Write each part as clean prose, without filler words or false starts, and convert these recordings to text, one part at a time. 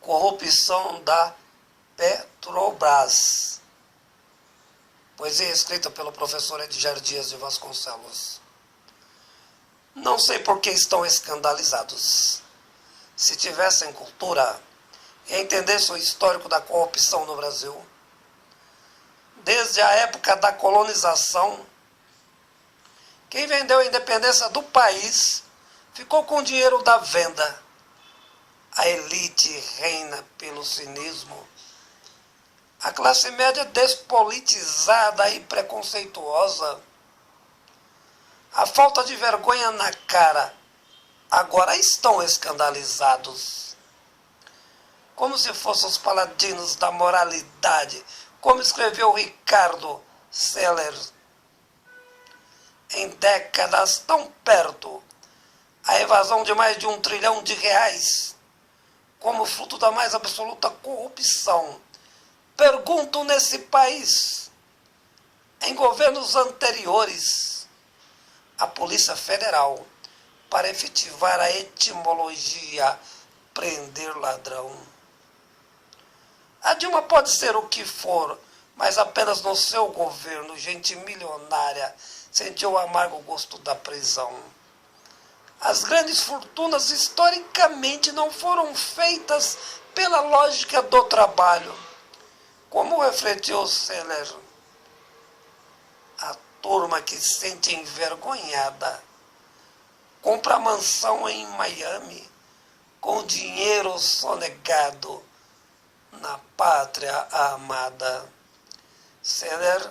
Corrupção da Petrobras. Poesia escrita pelo professor Edgar Dias de Vasconcelos. Não sei por que estão escandalizados. Se tivessem cultura e entendessem o histórico da corrupção no Brasil, desde a época da colonização, quem vendeu a independência do país ficou com o dinheiro da venda. A elite reina pelo cinismo. A classe média despolitizada e preconceituosa. A falta de vergonha na cara. Agora estão escandalizados. Como se fossem os paladinos da moralidade, como escreveu Ricardo Seller. Em décadas tão perto, a evasão de mais de R$1 trilhão, como fruto da mais absoluta corrupção. Pergunto nesse país, em governos anteriores, a Polícia Federal, para efetivar a etimologia, prender ladrão. A Dilma pode ser o que for, mas apenas no seu governo, gente milionária sentiu o amargo gosto da prisão. As grandes fortunas historicamente não foram feitas pela lógica do trabalho. Como refletiu Seller, a turma que se sente envergonhada compra mansão em Miami com dinheiro sonegado na pátria amada. Seller,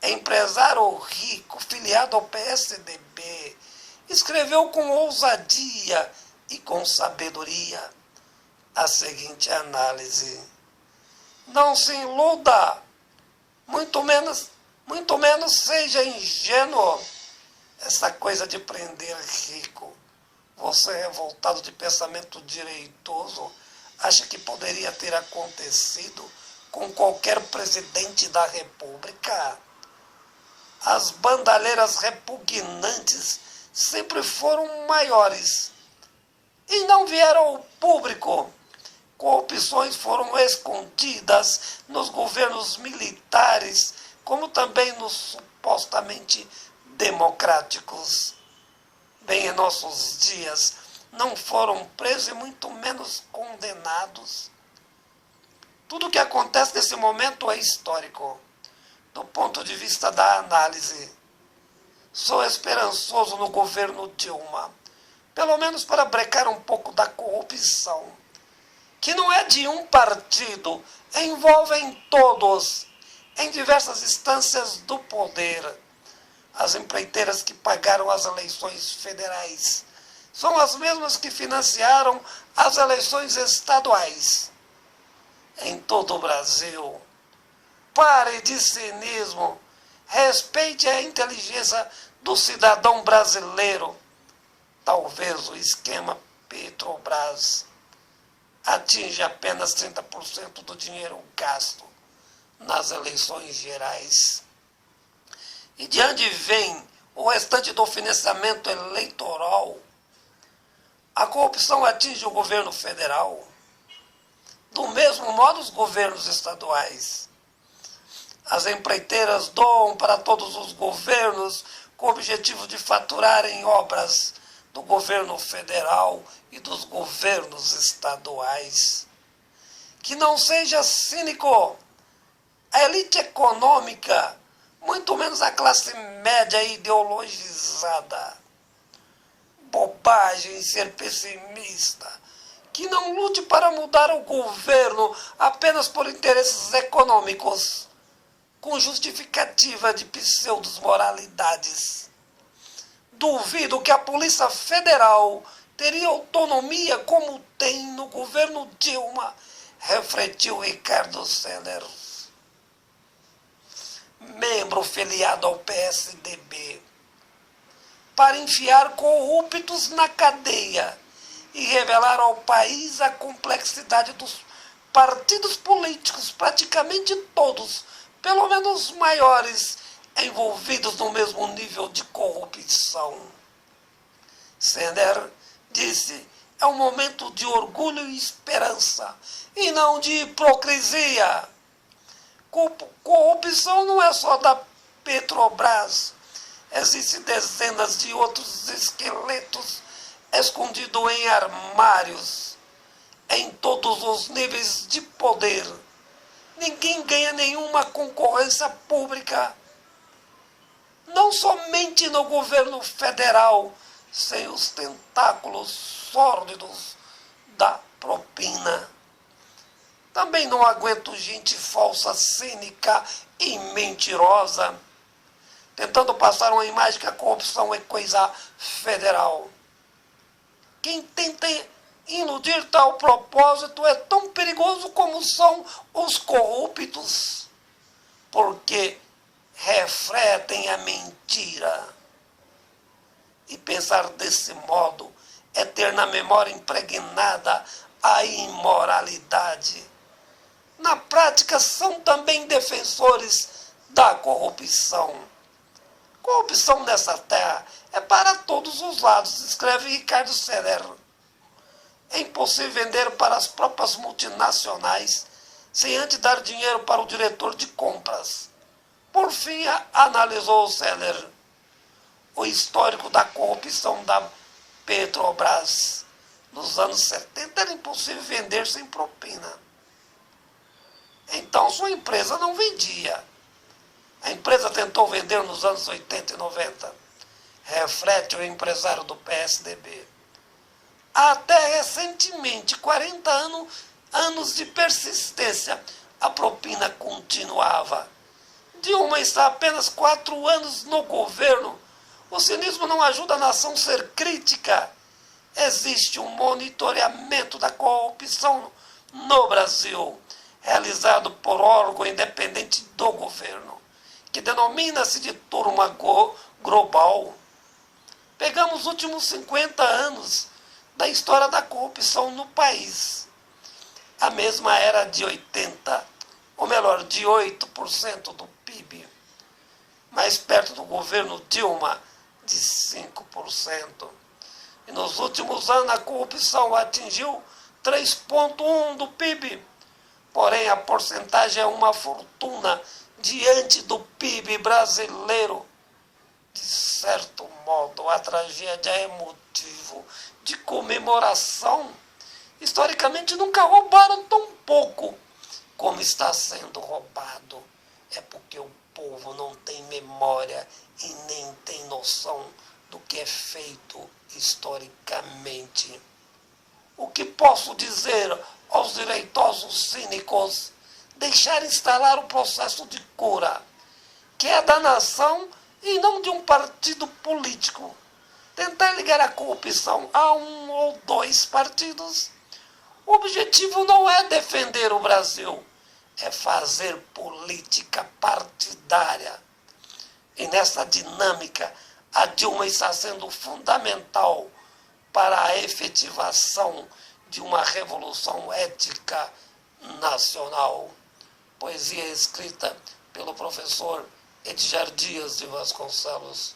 empresário rico filiado ao PSDB, escreveu com ousadia e com sabedoria a seguinte análise: não se iluda, muito menos seja ingênuo. Essa coisa de prender rico, você revoltado de pensamento direitoso, acha que poderia ter acontecido com qualquer presidente da República? As bandalheiras repugnantes sempre foram maiores e não vieram ao público. Corrupções foram escondidas nos governos militares, como também nos supostamente democráticos. Bem, em nossos dias, não foram presos e muito menos condenados. Tudo o que acontece nesse momento é histórico, do ponto de vista da análise. Sou esperançoso no governo Dilma, pelo menos para brecar um pouco da corrupção, que não é de um partido, envolvem todos, em diversas instâncias do poder. As empreiteiras que pagaram as eleições federais são as mesmas que financiaram as eleições estaduais. Em todo o Brasil, pare de cinismo, respeite a inteligência do cidadão brasileiro. Talvez o esquema Petrobras atinja apenas 30% do dinheiro gasto nas eleições gerais. E de onde vem o restante do financiamento eleitoral? A corrupção atinge o governo federal. Do mesmo modo, os governos estaduais. As empreiteiras doam para todos os governos com o objetivo de faturarem obras do governo federal e dos governos estaduais. Que não seja cínico. A elite econômica, muito menos a classe média ideologizada. Bobagem ser pessimista. Que não lute para mudar o governo apenas por interesses econômicos, com justificativa de pseudo-moralidades. Duvido que a Polícia Federal teria autonomia como tem no governo Dilma, refletiu Ricardo Seller, membro filiado ao PSDB, para enfiar corruptos na cadeia e revelar ao país a complexidade dos partidos políticos, praticamente todos, pelo menos maiores, envolvidos no mesmo nível de corrupção. Seller disse é um momento de orgulho e esperança, e não de hipocrisia. Corrupção não é só da Petrobras. Existem dezenas de outros esqueletos escondidos em armários, em todos os níveis de poder. Ninguém ganha nenhuma concorrência pública, não somente no governo federal, sem os tentáculos sórdidos da propina. Também não aguento gente falsa, cínica e mentirosa, tentando passar uma imagem que a corrupção é coisa federal. Quem tenta iludir tal propósito é tão perigoso como são os corruptos, porque refletem a mentira. E pensar desse modo é ter na memória impregnada a imoralidade. Na prática, são também defensores da corrupção. Corrupção nessa terra é para todos os lados, escreve Ricardo Seller. É impossível vender para as próprias multinacionais sem antes dar dinheiro para o diretor de compras. Por fim, analisou Seller o histórico da corrupção da Petrobras. Nos anos 70 era impossível vender sem propina. Então sua empresa não vendia. A empresa tentou vender nos anos 80 e 90. Reflete o empresário do PSDB. Até recentemente, 40 anos de persistência, a propina continuava. Dilma está apenas 4 anos no governo. O cinismo não ajuda a nação a ser crítica. Existe um monitoramento da corrupção no Brasil, realizado por órgão independente do governo, que denomina-se de turma global. Pegamos os últimos 50 anos da história da corrupção no país. A mesma era de 80, ou melhor, de 8% do PIB, mais perto do governo Dilma, de 5%. E nos últimos anos a corrupção atingiu 3,1% do PIB. Porém, a porcentagem é uma fortuna diante do PIB brasileiro. De certo modo, a tragédia é motivo de comemoração. Historicamente, nunca roubaram tão pouco como está sendo roubado. É porque o povo não tem memória e nem tem noção do que é feito historicamente. O que posso dizer aos direitosos cínicos? Deixar instalar o processo de cura, que é da nação e não de um partido político. Tentar ligar a corrupção a 1 ou 2 partidos. O objetivo não é defender o Brasil, é fazer política partidária. E nessa dinâmica, a Dilma está sendo fundamental para a efetivação de uma revolução ética nacional. Poesia escrita pelo professor Edgar Dias de Vasconcelos.